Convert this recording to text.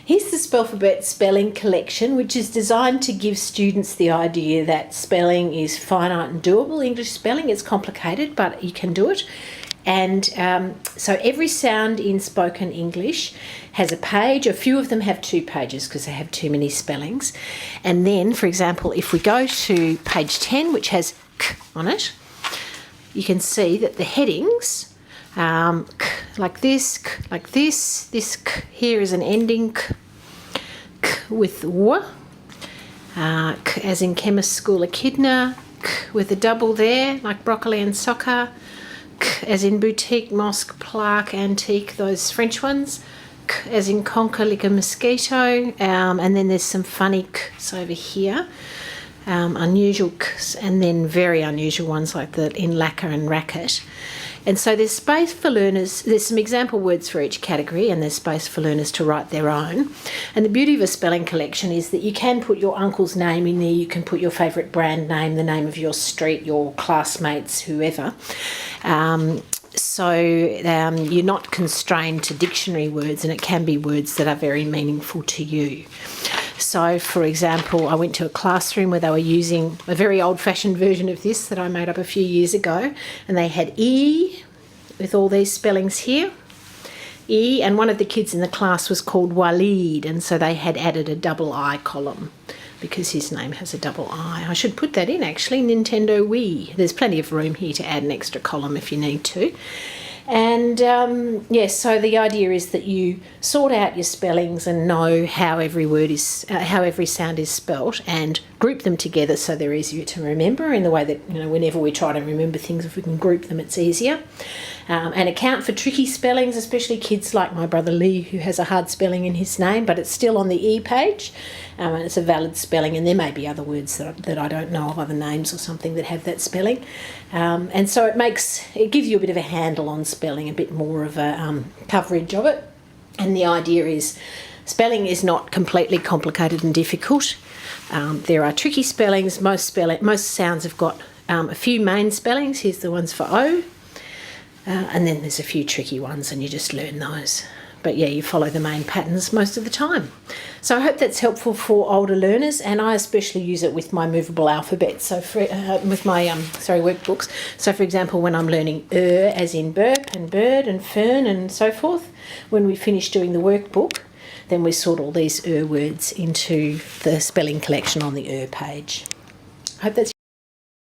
Here's the Spellphabet spelling collection, which is designed to give students the idea that spelling is finite and doable. English spelling is complicated, but you can do it. And so every sound in spoken English has a page. A few of them have 2 pages because they have too many spellings. And then, for example, if we go to page 10, which has k on it, you can see that the headings, k like this, k like this k here is an ending k with w, k as in chemist school echidna, k with a double there, like broccoli and soccer, k as in boutique, mosque, plaque, antique, those French ones, k as in conquer like a mosquito, and then there's some funny k's over here, unusual k's, and then very unusual ones like the in lacquer and racket. And so there's space for learners, there's some example words for each category, and there's space for learners to write their own. And the beauty of a spelling collection is that you can put your uncle's name in there, you can put your favourite brand name, the name of your street, your classmates, whoever. You're not constrained to dictionary words, and it can be words that are very meaningful to you. So, for example, I went to a classroom where they were using a very old-fashioned version of this that I made up a few years ago, and they had E with all these spellings here, E, and one of the kids in the class was called Waleed, and so they had added a double I column because his name has a double I. I should put that in, actually, Nintendo Wii. There's plenty of room here to add an extra column if you need to. And yes, so the idea is that you sort out your spellings and know how every word is, how every sound is spelt, and group them together so they're easier to remember. In the way that, you know, whenever we try to remember things, if we can group them, it's easier. And account for tricky spellings, especially kids like my brother Lee, who has a hard spelling in his name, but it's still on the E page, and it's a valid spelling. And there may be other words that I don't know of, other names or something that have that spelling. And so it gives you a bit of a handle on spelling, a bit more of a coverage of it. And the idea is spelling is not completely complicated and difficult. There are tricky spellings. Most sounds have got a few main spellings. Here's the ones for O. And then there's a few tricky ones, and you just learn those. But yeah, you follow the main patterns most of the time. So I hope that's helpful for older learners, and I especially use it with my movable alphabet, so with my workbooks. So for example, when I'm learning as in burp and bird and fern and so forth, when we finish doing the workbook, then we sort all these words into the spelling collection on the page. I hope that's